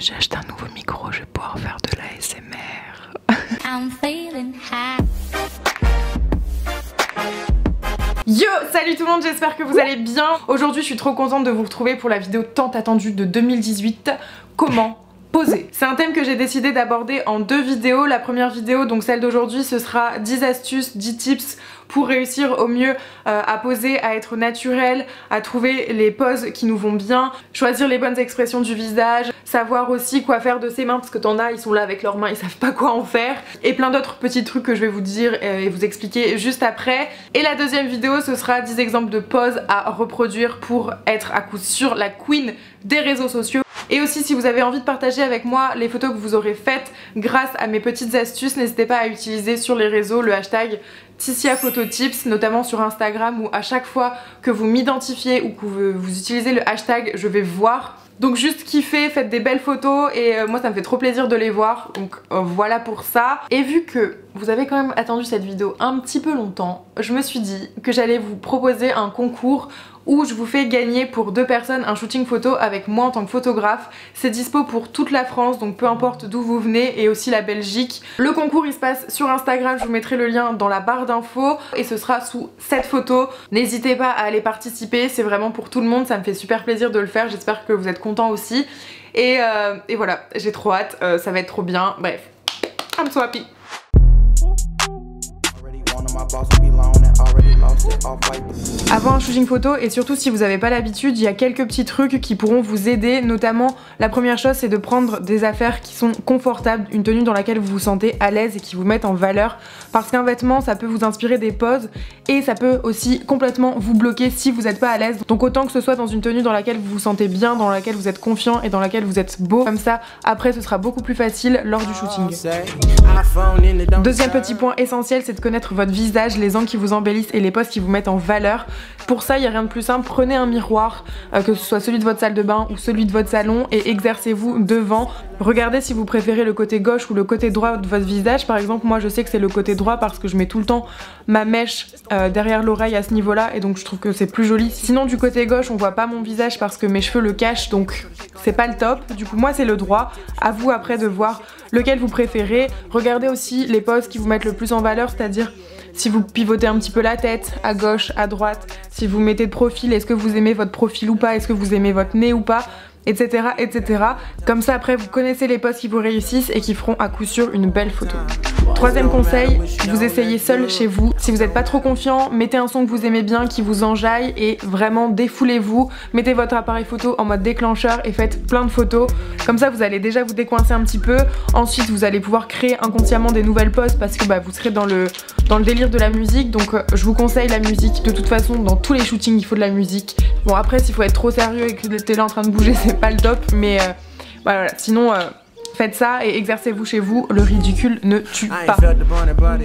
J'ai acheté un nouveau micro, je vais pouvoir faire de l'ASMR. I'm feeling high. Yo, salut tout le monde, j'espère que vous allez bien. Aujourd'hui je suis trop contente de vous retrouver pour la vidéo tant attendue de 2018. Comment poser. C'est un thème que j'ai décidé d'aborder en 2 vidéos. La première vidéo, donc celle d'aujourd'hui, ce sera 10 astuces, 10 tips pour réussir au mieux à poser, à être naturel, à trouver les poses qui nous vont bien, choisir les bonnes expressions du visage, savoir aussi quoi faire de ses mains parce que t'en as, ils sont là avec leurs mains, ils savent pas quoi en faire, et plein d'autres petits trucs que je vais vous dire et vous expliquer juste après. Et la deuxième vidéo, ce sera 10 exemples de poses à reproduire pour être à coup sûr la queen des réseaux sociaux. Et aussi, si vous avez envie de partager avec moi les photos que vous aurez faites grâce à mes petites astuces, n'hésitez pas à utiliser sur les réseaux le hashtag TiciaPhotoTips, notamment sur Instagram, où à chaque fois que vous m'identifiez ou que vous utilisez le hashtag, je vais voir. Donc juste kiffez, faites des belles photos et moi ça me fait trop plaisir de les voir, donc voilà pour ça. Et vu que vous avez quand même attendu cette vidéo un petit peu longtemps, je me suis dit que j'allais vous proposer un concours où je vous fais gagner pour 2 personnes un shooting photo avec moi en tant que photographe. C'est dispo pour toute la France, donc peu importe d'où vous venez, et aussi la Belgique. Le concours il se passe sur Instagram, je vous mettrai le lien dans la barre d'infos et ce sera sous cette photo. N'hésitez pas à aller participer, c'est vraiment pour tout le monde, ça me fait super plaisir de le faire, j'espère que vous êtes contents aussi. Et voilà, j'ai trop hâte, ça va être trop bien, bref, I'm so happy. Avoir un shooting photo, et surtout si vous n'avez pas l'habitude, il y a quelques petits trucs qui pourront vous aider. Notamment, la première chose, c'est de prendre des affaires qui sont confortables, une tenue dans laquelle vous vous sentez à l'aise et qui vous mettent en valeur, parce qu'un vêtement ça peut vous inspirer des poses et ça peut aussi complètement vous bloquer si vous n'êtes pas à l'aise. Donc autant que ce soit dans une tenue dans laquelle vous vous sentez bien, dans laquelle vous êtes confiant et dans laquelle vous êtes beau, comme ça après ce sera beaucoup plus facile lors du shooting. Deuxième petit point essentiel, c'est de connaître votre visage, les angles qui vous embellissent et les poses qui vous mettent en valeur. Pour ça, il n'y a rien de plus simple, prenez un miroir, que ce soit celui de votre salle de bain ou celui de votre salon, et exercez-vous devant. Regardez si vous préférez le côté gauche ou le côté droit de votre visage. Par exemple, moi je sais que c'est le côté droit parce que je mets tout le temps ma mèche derrière l'oreille à ce niveau-là, et donc je trouve que c'est plus joli. Sinon du côté gauche, on voit pas mon visage parce que mes cheveux le cachent, donc c'est pas le top. Du coup moi c'est le droit, à vous après de voir lequel vous préférez. Regardez aussi les poses qui vous mettent le plus en valeur, c'est-à-dire si vous pivotez un petit peu la tête, à gauche, à droite, si vous mettez de profil, est-ce que vous aimez votre profil ou pas, est-ce que vous aimez votre nez ou pas, etc. etc. Comme ça après vous connaissez les poses qui vous réussissent et qui feront à coup sûr une belle photo. Troisième conseil, vous essayez seul chez vous. Si vous n'êtes pas trop confiant, mettez un son que vous aimez bien, qui vous enjaille, et vraiment défoulez-vous. Mettez votre appareil photo en mode déclencheur et faites plein de photos. Comme ça vous allez déjà vous décoincer un petit peu. Ensuite vous allez pouvoir créer inconsciemment des nouvelles poses parce que vous serez dans le délire de la musique. Donc je vous conseille la musique. De toute façon dans tous les shootings il faut de la musique. Bon après s'il faut être trop sérieux et que t'es là en train de bouger c'est pas le top, mais voilà, sinon faites ça et exercez-vous chez vous, le ridicule ne tue pas.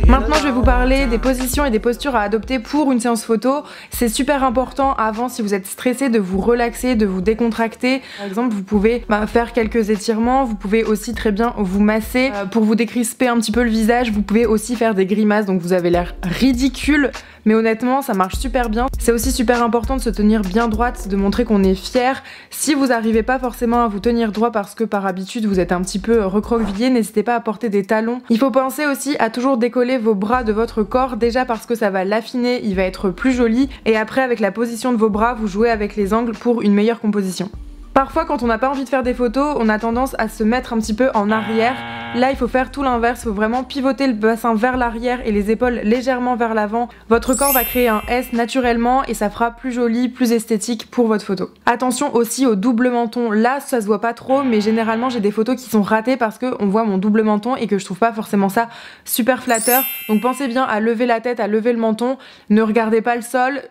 Maintenant je vais vous parler des positions et des postures à adopter pour une séance photo. C'est super important avant, si vous êtes stressé, de vous relaxer, de vous décontracter. Par exemple vous pouvez faire quelques étirements, vous pouvez aussi très bien vous masser pour vous décrisper un petit peu le visage. Vous pouvez aussi faire des grimaces, donc vous avez l'air ridicule, mais honnêtement ça marche super bien. C'est aussi super important de se tenir bien droite, de montrer qu'on est fier. Si vous n'arrivez pas forcément à vous tenir droit parce que par habitude vous êtes un petit peu recroquevillé, n'hésitez pas à porter des talons. Il faut penser aussi à toujours décoller vos bras de votre corps, déjà parce que ça va l'affiner, il va être plus joli, et après avec la position de vos bras vous jouez avec les angles pour une meilleure composition. Parfois quand on n'a pas envie de faire des photos, on a tendance à se mettre un petit peu en arrière. Là il faut faire tout l'inverse, il faut vraiment pivoter le bassin vers l'arrière et les épaules légèrement vers l'avant. Votre corps va créer un S naturellement et ça fera plus joli, plus esthétique pour votre photo. Attention aussi au double menton, là ça se voit pas trop, mais généralement j'ai des photos qui sont ratées parce qu'on voit mon double menton et que je trouve pas forcément ça super flatteur. Donc pensez bien à lever la tête, à lever le menton, ne regardez pas le sol.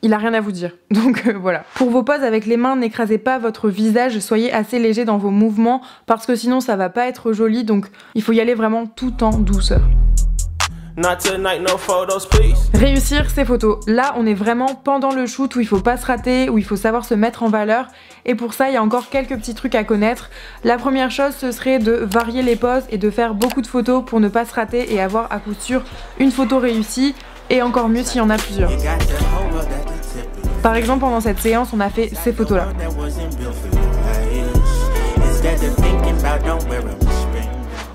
Il a rien à vous dire, donc voilà. Pour vos poses avec les mains, n'écrasez pas votre visage, soyez assez léger dans vos mouvements parce que sinon ça va pas être joli, donc il faut y aller vraiment tout en douceur. Réussir ces photos, là on est vraiment pendant le shoot où il faut pas se rater, où il faut savoir se mettre en valeur, et pour ça il y a encore quelques petits trucs à connaître. La première chose ce serait de varier les poses et de faire beaucoup de photos pour ne pas se rater et avoir à coup sûr une photo réussie, et encore mieux s'il y en a plusieurs. Par exemple pendant cette séance on a fait ces photos là.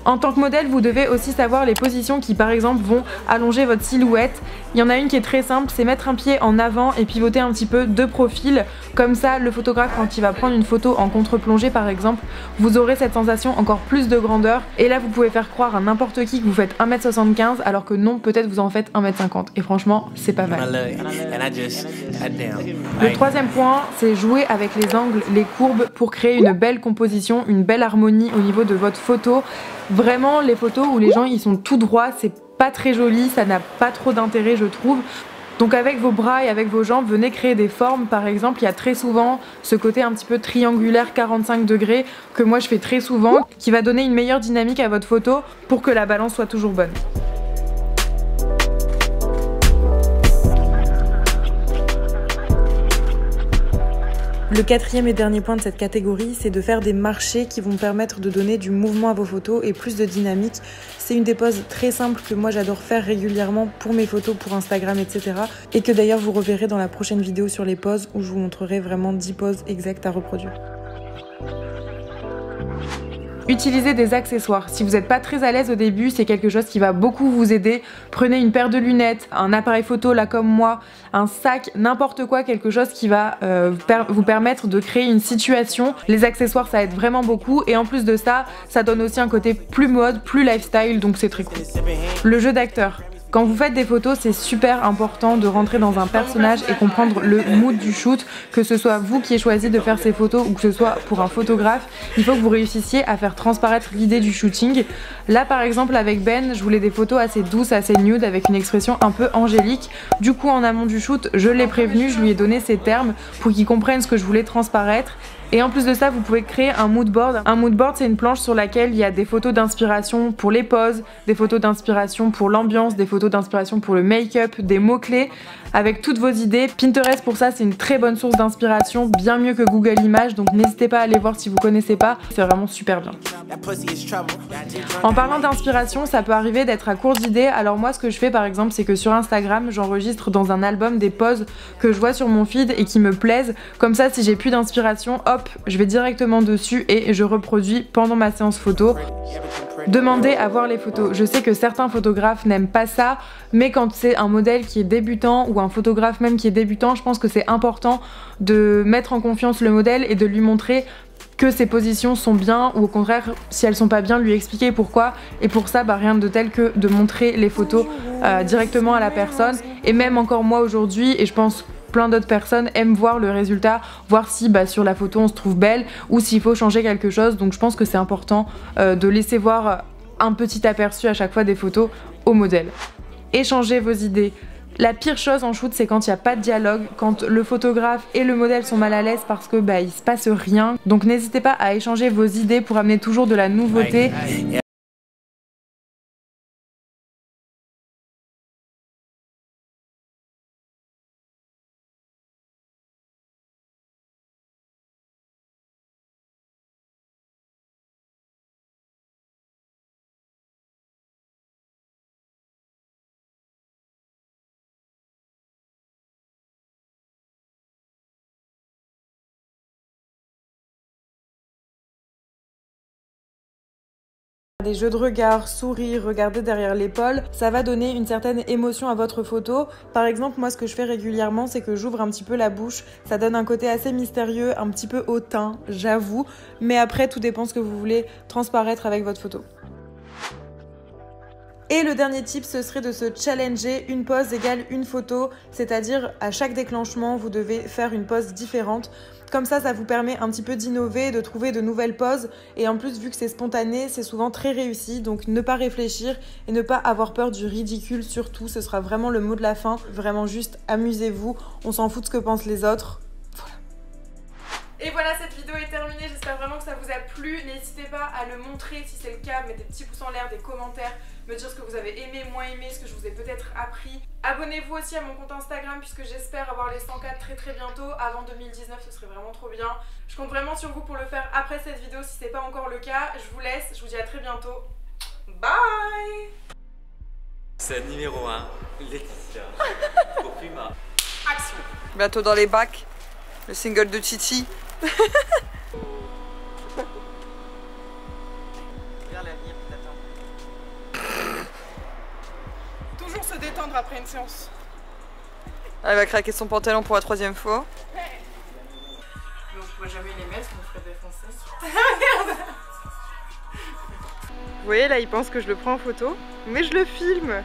En tant que modèle, vous devez aussi savoir les positions qui par exemple vont allonger votre silhouette. Il y en a une qui est très simple, c'est mettre un pied en avant et pivoter un petit peu de profil. Comme ça, le photographe, quand il va prendre une photo en contre-plongée par exemple, vous aurez cette sensation encore plus de grandeur. Et là, vous pouvez faire croire à n'importe qui que vous faites 1m75 alors que non, peut-être vous en faites 1m50. Et franchement, c'est pas mal. Le troisième point, c'est jouer avec les angles, les courbes pour créer une belle composition, une belle harmonie au niveau de votre photo. Vraiment, les photos où les gens ils sont tout droits, c'est pas très joli, ça n'a pas trop d'intérêt je trouve. Donc avec vos bras et avec vos jambes, venez créer des formes. Par exemple, il y a très souvent ce côté un petit peu triangulaire 45 degrés que moi je fais très souvent, qui va donner une meilleure dynamique à votre photo pour que la balance soit toujours bonne. Le quatrième et dernier point de cette catégorie, c'est de faire des marchés qui vont permettre de donner du mouvement à vos photos et plus de dynamique. C'est une des poses très simples que moi j'adore faire régulièrement pour mes photos, pour Instagram, etc. Et que d'ailleurs vous reverrez dans la prochaine vidéo sur les poses où je vous montrerai vraiment 10 poses exactes à reproduire. Utilisez des accessoires. Si vous n'êtes pas très à l'aise au début, c'est quelque chose qui va beaucoup vous aider. Prenez une paire de lunettes, un appareil photo là comme moi, un sac, n'importe quoi, quelque chose qui va vous permettre de créer une situation. Les accessoires ça aide vraiment beaucoup et en plus de ça, ça donne aussi un côté plus mode, plus lifestyle, donc c'est très cool. Le jeu d'acteur. Quand vous faites des photos, c'est super important de rentrer dans un personnage et comprendre le mood du shoot, que ce soit vous qui ayez choisi de faire ces photos ou que ce soit pour un photographe. Il faut que vous réussissiez à faire transparaître l'idée du shooting. Là par exemple avec Ben, je voulais des photos assez douces, assez nude, avec une expression un peu angélique. Du coup en amont du shoot, je l'ai prévenu, je lui ai donné ces termes pour qu'il comprenne ce que je voulais transparaître. Et en plus de ça, vous pouvez créer un mood board. Un mood board, c'est une planche sur laquelle il y a des photos d'inspiration pour les poses, des photos d'inspiration pour l'ambiance, des photos d'inspiration pour le make-up, des mots-clés, avec toutes vos idées. Pinterest, pour ça, c'est une très bonne source d'inspiration, bien mieux que Google Images, donc n'hésitez pas à aller voir si vous connaissez pas, c'est vraiment super bien. En parlant d'inspiration, ça peut arriver d'être à court d'idées. Alors moi, ce que je fais par exemple, c'est que sur Instagram, j'enregistre dans un album des poses que je vois sur mon feed et qui me plaisent. Comme ça, si j'ai plus d'inspiration, hop, je vais directement dessus et je reproduis pendant ma séance photo. Demandez à voir les photos. Je sais que certains photographes n'aiment pas ça, mais quand c'est un modèle qui est débutant ou un photographe même qui est débutant, je pense que c'est important de mettre en confiance le modèle et de lui montrer que ses positions sont bien, ou au contraire, si elles sont pas bien, lui expliquer pourquoi. Et pour ça, rien de tel que de montrer les photos directement à la personne. Et même encore moi aujourd'hui, et je pense plein d'autres personnes aiment voir le résultat, voir si sur la photo on se trouve belle ou s'il faut changer quelque chose. Donc je pense que c'est important de laisser voir un petit aperçu à chaque fois des photos au modèle. Échangez vos idées. La pire chose en shoot, c'est quand il n'y a pas de dialogue, quand le photographe et le modèle sont mal à l'aise parce que il se passe rien. Donc n'hésitez pas à échanger vos idées pour amener toujours de la nouveauté. Des jeux de regard, sourire, regarder derrière l'épaule, ça va donner une certaine émotion à votre photo. Par exemple, moi ce que je fais régulièrement, c'est que j'ouvre un petit peu la bouche, ça donne un côté assez mystérieux, un petit peu hautain, j'avoue, mais après tout dépend ce que vous voulez transparaître avec votre photo. Et le dernier tip, ce serait de se challenger, une pose égale une photo, c'est-à-dire à chaque déclenchement, vous devez faire une pose différente. Comme ça vous permet un petit peu d'innover, de trouver de nouvelles poses. Et en plus, vu que c'est spontané, c'est souvent très réussi. Donc ne pas réfléchir et ne pas avoir peur du ridicule surtout. Ce sera vraiment le mot de la fin. Vraiment juste amusez-vous. On s'en fout de ce que pensent les autres. Voilà. Et voilà, cette vidéo est terminée. J'espère vraiment que ça vous a plu. N'hésitez pas à le montrer si c'est le cas. Mettez des petits pouces en l'air, des commentaires. Me dire ce que vous avez aimé, moins aimé, ce que je vous ai peut-être appris. Abonnez-vous aussi à mon compte Instagram puisque j'espère avoir les 100K très bientôt. Avant 2019, ce serait vraiment trop bien. Je compte vraiment sur vous pour le faire après cette vidéo si c'est pas encore le cas. Je vous laisse, je vous dis à très bientôt. Bye. C'est numéro 1, Laetitia. Pour Puma. Action. Bientôt dans les bacs, le single de Titi. Vers l'avenir qui t'attend. détendre après une séance. Elle va craquer son pantalon pour la 3e fois. Mais on pourrait jamais les mettre, on ferait défoncer. Merde. Vous voyez là, il pense que je le prends en photo, mais je le filme.